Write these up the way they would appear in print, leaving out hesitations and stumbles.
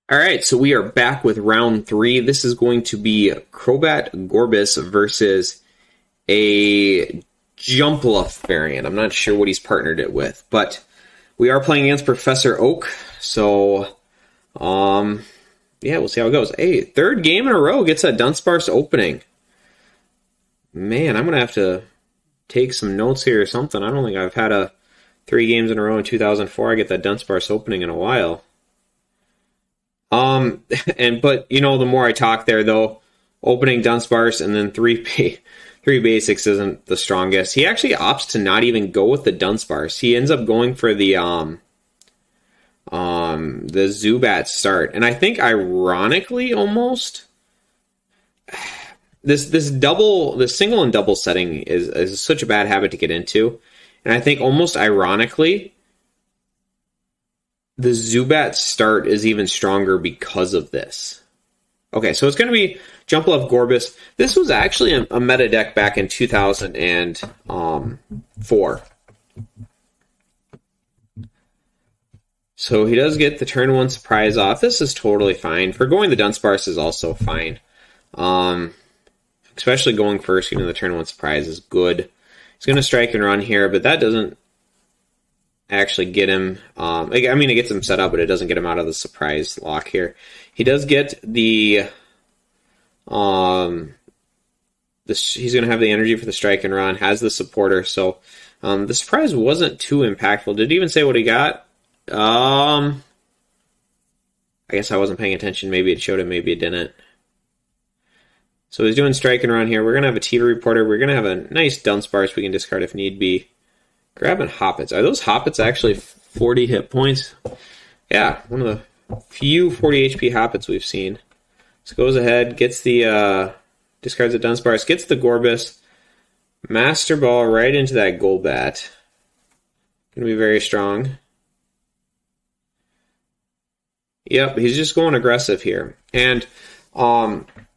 All right, so we are back with round 3. This is going to be Crobat Gorebyss versus a Jumpluff variant. I'm not sure what he's partnered it with, but we are playing against Professor Oak. So, yeah, we'll see how it goes. Hey, third game in a row gets a Dunsparce opening. Man, I'm going to have to take some notes here or something. I don't think I've had a 3 games in a row in 2004. I get that Dunsparce opening in a while. But you know, the more I talk there, though, opening Dunsparce and then three basics isn't the strongest. He actually opts to not even go with the Dunsparce. He ends up going for the Zubat start, and I think ironically, almost this single and double setting is such a bad habit to get into, and I think almost ironically, the Zubat start is even stronger because of this. Okay, so it's going to be Jumpluff Gorebyss. This was actually a meta deck back in 2004. So he does get the turn 1 surprise off. This is totally fine. For going the Dunsparce is also fine. Especially going first, even the turn 1 surprise is good. He's going to strike and run here, but that doesn't actually get him, I mean, it gets him set up, but it doesn't get him out of the surprise lock here. He does get the, he's going to have the energy for the strike and run, has the supporter, so the surprise wasn't too impactful. Did it even say what he got? I guess I wasn't paying attention. Maybe it showed it, maybe it didn't. So he's doing strike and run here. We're going to have a Tiva reporter. We're going to have a nice Dunsparce we can discard if need be. Grabbing Hoppets. Are those Hoppets actually 40 hit points? Yeah, one of the few 40 HP Hoppets we've seen. So goes ahead, gets the, discards the Dunsparce, gets the Gorebyss, Master Ball right into that Golbat. Gonna be very strong. Yep, he's just going aggressive here. And,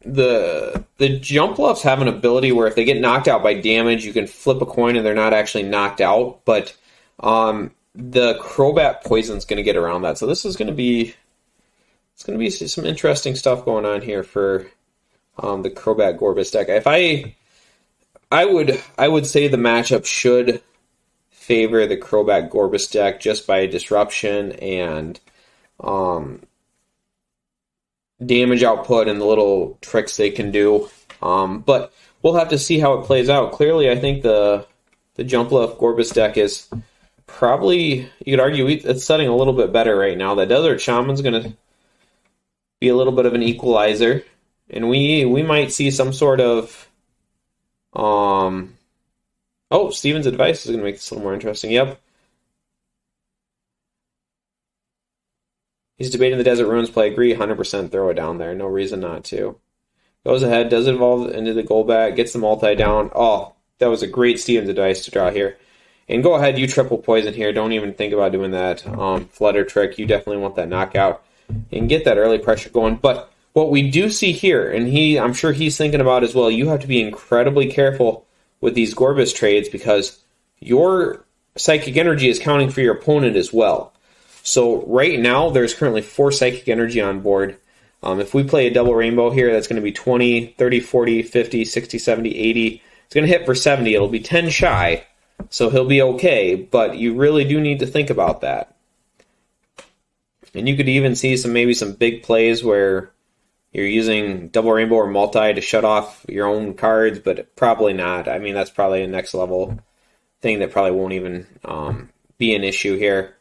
the Jumpluffs have an ability where if they get knocked out by damage, you can flip a coin and they're not actually knocked out. But the Crobat Poison's going to get around that. So this is going to be some interesting stuff going on here for the Crobat Gorebyss deck. If I would say the matchup should favor the Crobat Gorebyss deck just by disruption and damage output and the little tricks they can do. But we'll have to see how it plays out. Clearly, I think the Jumpluff Gorebyss deck is probably, you could argue, it's setting a little bit better right now. That Desert Shaman's going to be a little bit of an equalizer. And we might see some sort of... Oh, Steven's advice is going to make this a little more interesting. Yep. He's debating the Desert Ruins play. Agree, 100% throw it down there. No reason not to. Goes ahead, does evolve into the Golbat, gets the multi down. Oh, that was a great Steven's advice to draw here. And go ahead, you triple poison here. Don't even think about doing that flutter trick. You definitely want that knockout and get that early pressure going. But what we do see here, and I'm sure he's thinking about as well, you have to be incredibly careful with these Gorebyss trades because your Psychic Energy is counting for your opponent as well. So right now, there's currently 4 Psychic Energy on board. If we play a double rainbow here, that's going to be 20, 30, 40, 50, 60, 70, 80. It's going to hit for 70. It'll be 10 shy, so he'll be okay, but you really do need to think about that. And you could even see maybe some big plays where you're using double rainbow or multi to shut off your own cards, but probably not. I mean, that's probably a next level thing that probably won't even be an issue here.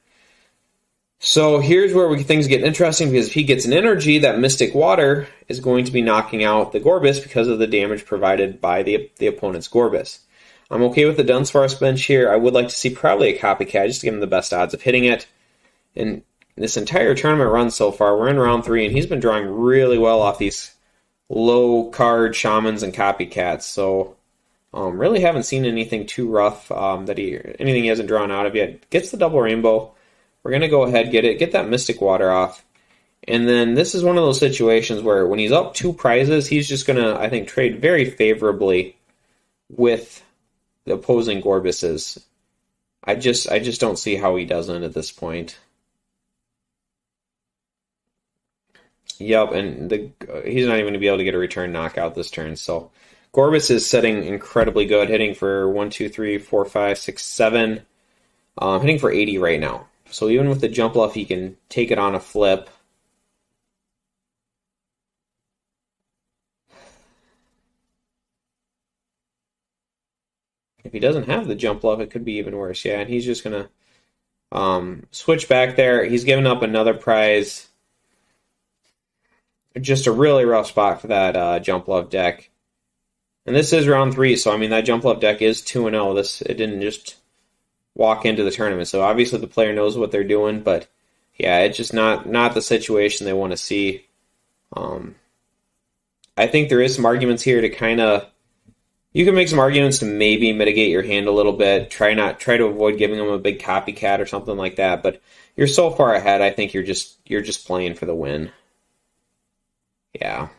So here's where things get interesting, because if he gets an energy, that Mystic Water is going to be knocking out the Gorebyss because of the damage provided by the opponent's Gorebyss. I'm okay with the Dunsparce bench here. I would like to see probably a Copycat just to give him the best odds of hitting it. And this entire tournament run so far, we're in round 3, and he's been drawing really well off these low card Shamans and Copycats. So really haven't seen anything too rough anything he hasn't drawn out of yet. Gets the double rainbow. We're going to go ahead, get that Mystic Water off. And then this is one of those situations where when he's up 2 prizes, he's just going to, I think, trade very favorably with the opposing Gorebysses. I just don't see how he doesn't at this point. Yep, and he's not even going to be able to get a return knockout this turn. So Gorebyss is setting incredibly good, hitting for 1, 2, 3, 4, 5, 6, 7. Hitting for 80 right now. So even with the Jumpluff, he can take it on a flip. If he doesn't have the Jumpluff, it could be even worse. Yeah, and he's just going to switch back there. He's giving up another prize. Just a really rough spot for that Jumpluff deck. And this is round 3, so I mean that Jumpluff deck is 2-0. It didn't just walk into the tournament. So obviously the player knows what they're doing, but yeah, it's just not the situation they want to see. I think there is some arguments here to kind of, you can make some arguments to maybe mitigate your hand a little bit. Try to avoid giving them a big copycat or something like that. But you're so far ahead, I think you're just playing for the win. Yeah.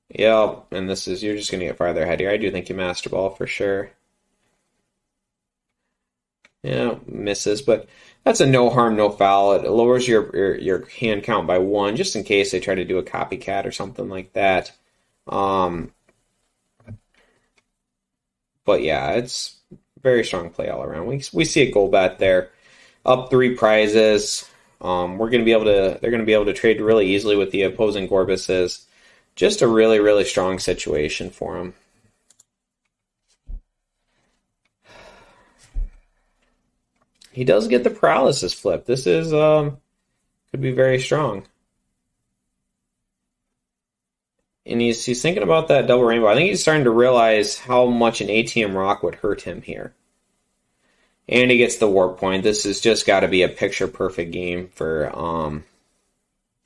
Yep, and you're just gonna get farther ahead here. I do think you Master Ball for sure. Yeah, misses, but that's a no harm, no foul. It lowers your hand count by 1, just in case they try to do a copycat or something like that. But yeah, it's very strong play all around. We see a Gorebyss there, up 3 prizes. They're going to be able to trade really easily with the opposing Gorebysses. Just a really, really strong situation for him. He does get the paralysis flip. This is could be very strong. And he's thinking about that double rainbow. I think he's starting to realize how much an ATM rock would hurt him here. And he gets the warp point. This has just got to be a picture-perfect game for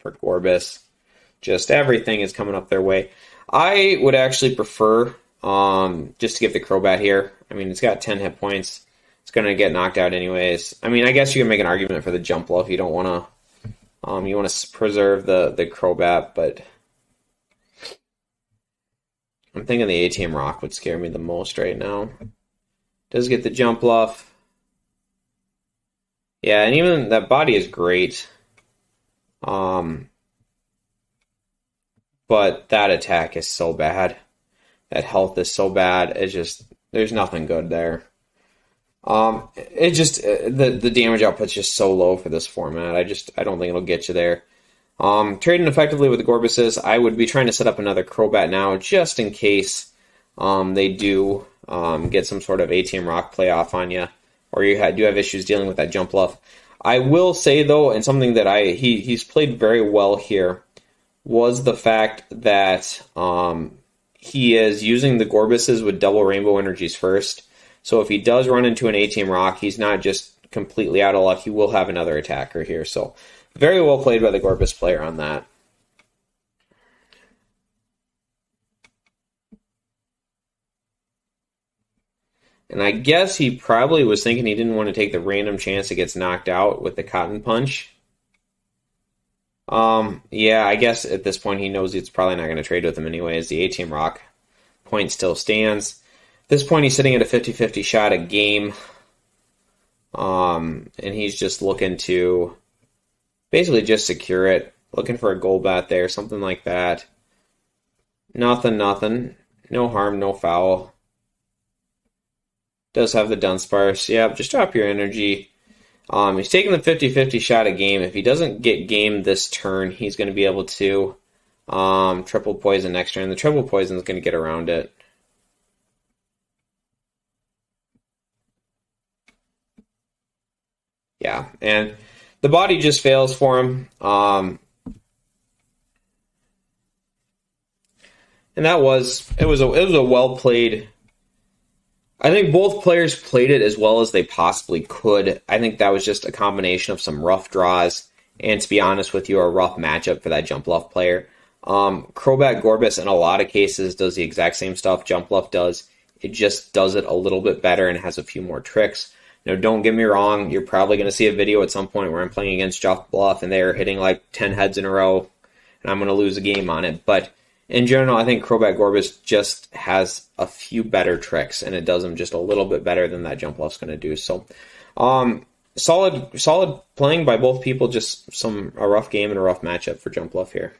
Gorebyss. Just everything is coming up their way. I would actually prefer just to give the Crobat here. I mean, it's got 10 hit points. It's going to get knocked out anyways. I mean, I guess you can make an argument for the Jumpluff. You don't want to you want to preserve the Crobat, but I'm thinking the ATM Rock would scare me the most right now. Does get the Jumpluff. Yeah, and even that body is great. But that attack is so bad. That health is so bad. It's just, there's nothing good there. The damage output's just so low for this format. I don't think it'll get you there. Trading effectively with the Gorebysses, I would be trying to set up another Crobat now, just in case they do get some sort of ATM Rock playoff on you, or you do have issues dealing with that Jumpluff. I will say though, and something that he's played very well here, was the fact that he is using the Gorebysses with double rainbow energies first. So if he does run into an ATM Rock, he's not just completely out of luck. He will have another attacker here. So very well played by the Gorebyss player on that. And I guess he probably was thinking he didn't want to take the random chance it gets knocked out with the Cotton Punch. Yeah, I guess at this point he knows it's probably not going to trade with him anyways. The ATM Rock point still stands. At this point he's sitting at a 50-50 shot a game. And he's just looking to basically just secure it. Looking for a Gorebyss there, something like that. Nothing. No harm, no foul. Does have the Dunsparce. Yeah, just drop your energy. He's taking the 50-50 shot a game. If he doesn't get game this turn, he's going to be able to triple poison next turn. The triple poison is going to get around it. Yeah, and the body just fails for him. And it was a well played. I think both players played it as well as they possibly could. I think that was just a combination of some rough draws and, to be honest with you, a rough matchup for that Jumpluff player. Crobat Gorebyss in a lot of cases does the exact same stuff Jumpluff does. It just does it a little bit better and has a few more tricks. Now, don't get me wrong, you're probably going to see a video at some point where I'm playing against Jumpluff and they're hitting like 10 heads in a row and I'm going to lose a game on it. But in general, I think Crobat Gorebyss just has a few better tricks, and it does them just a little bit better than that Jumpluff's going to do. So, solid playing by both people. Just a rough game and a rough matchup for Jumpluff here.